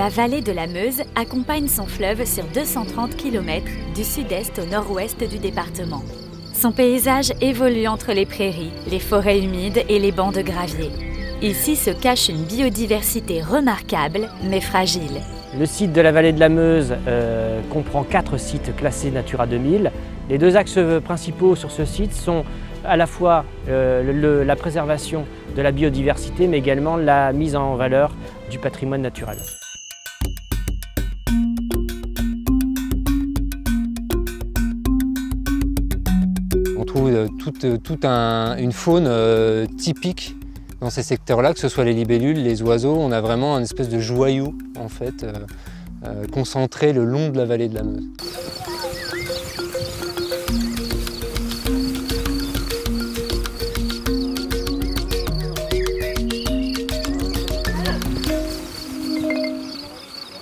La vallée de la Meuse accompagne son fleuve sur 230 km du sud-est au nord-ouest du département. Son paysage évolue entre les prairies, les forêts humides et les bancs de gravier. Ici se cache une biodiversité remarquable, mais fragile. Le site de la vallée de la Meuse comprend 4 sites classés Natura 2000. Les 2 axes principaux sur ce site sont à la fois la préservation de la biodiversité, mais également la mise en valeur du patrimoine naturel. On trouve toute une faune typique dans ces secteurs-là, que ce soit les libellules, les oiseaux. On a vraiment une espèce de joyau en fait, concentré le long de la vallée de la Meuse.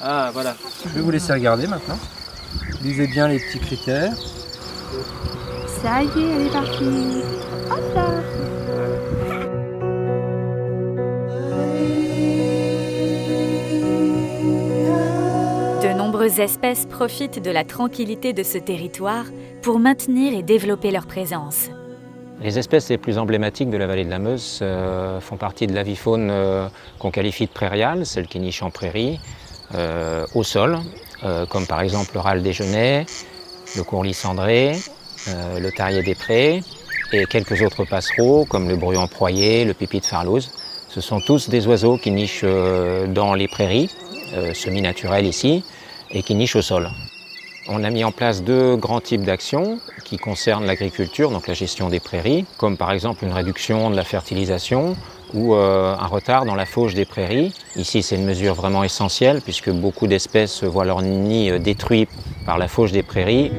Ah voilà, je vais vous laisser regarder maintenant. Lisez bien les petits critères. Ça y est, elle est partie. Hop là. De nombreuses espèces profitent de la tranquillité de ce territoire pour maintenir et développer leur présence. Les espèces les plus emblématiques de la vallée de la Meuse font partie de l'avifaune qu'on qualifie de prairiale, celle qui niche en prairie, au sol, comme par exemple le râle des genêts, le courlis cendré, le tarier des prés et quelques autres passereaux comme le bruant proyé, le pipi de farlouse. Ce sont tous des oiseaux qui nichent dans les prairies, semi-naturelles ici, et qui nichent au sol. On a mis en place 2 grands types d'actions qui concernent l'agriculture, donc la gestion des prairies, comme par exemple une réduction de la fertilisation ou un retard dans la fauche des prairies. Ici, c'est une mesure vraiment essentielle puisque beaucoup d'espèces voient leur nid détruit par la fauche des prairies.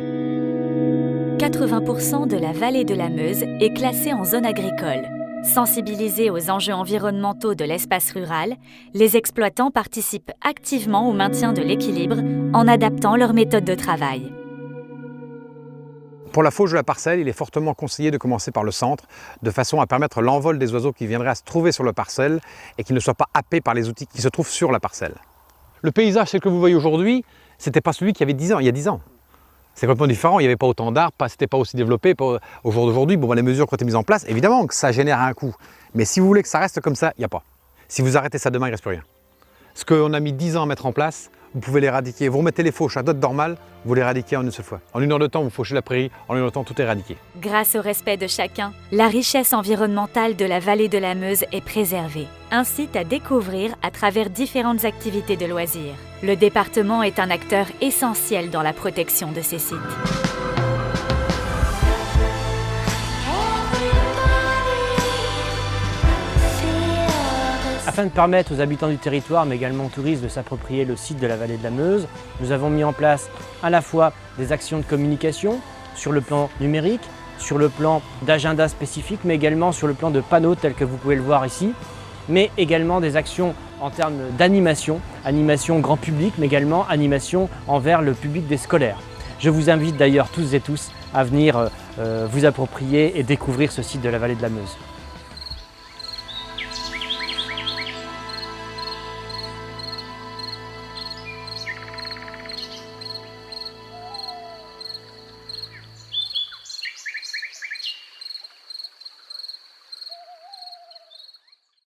80% de la vallée de la Meuse est classée en zone agricole. Sensibilisés aux enjeux environnementaux de l'espace rural, les exploitants participent activement au maintien de l'équilibre en adaptant leurs méthodes de travail. Pour la fauche de la parcelle, il est fortement conseillé de commencer par le centre, de façon à permettre l'envol des oiseaux qui viendraient à se trouver sur la parcelle et qui ne soient pas happés par les outils qui se trouvent sur la parcelle. Le paysage, tel que vous voyez aujourd'hui, ce n'était pas celui qu'il y avait il y a 10 ans. C'est complètement différent, il n'y avait pas autant d'arbres, ce n'était pas aussi développé. Au jour d'aujourd'hui, les mesures qui ont été mises en place, évidemment que ça génère un coût. Mais si vous voulez que ça reste comme ça, il n'y a pas. Si vous arrêtez ça demain, il ne reste plus rien. Ce qu'on a mis 10 ans à mettre en place, vous pouvez l'éradiquer. Vous remettez les fauches à d'autres normales, vous l'éradiquez en une seule fois. En 1 heure de temps, vous fauchez la prairie, en 1 heure de temps, tout est éradiqué. Grâce au respect de chacun, la richesse environnementale de la vallée de la Meuse est préservée, incite à découvrir à travers différentes activités de loisirs. Le département est un acteur essentiel dans la protection de ces sites. Afin de permettre aux habitants du territoire, mais également aux touristes, de s'approprier le site de la vallée de la Meuse, nous avons mis en place à la fois des actions de communication sur le plan numérique, sur le plan d'agenda spécifique, mais également sur le plan de panneaux tels que vous pouvez le voir ici, mais également des actions en termes d'animation, animation grand public, mais également animation envers le public des scolaires. Je vous invite d'ailleurs tous et tous à venir vous approprier et découvrir ce site de la vallée de la Meuse.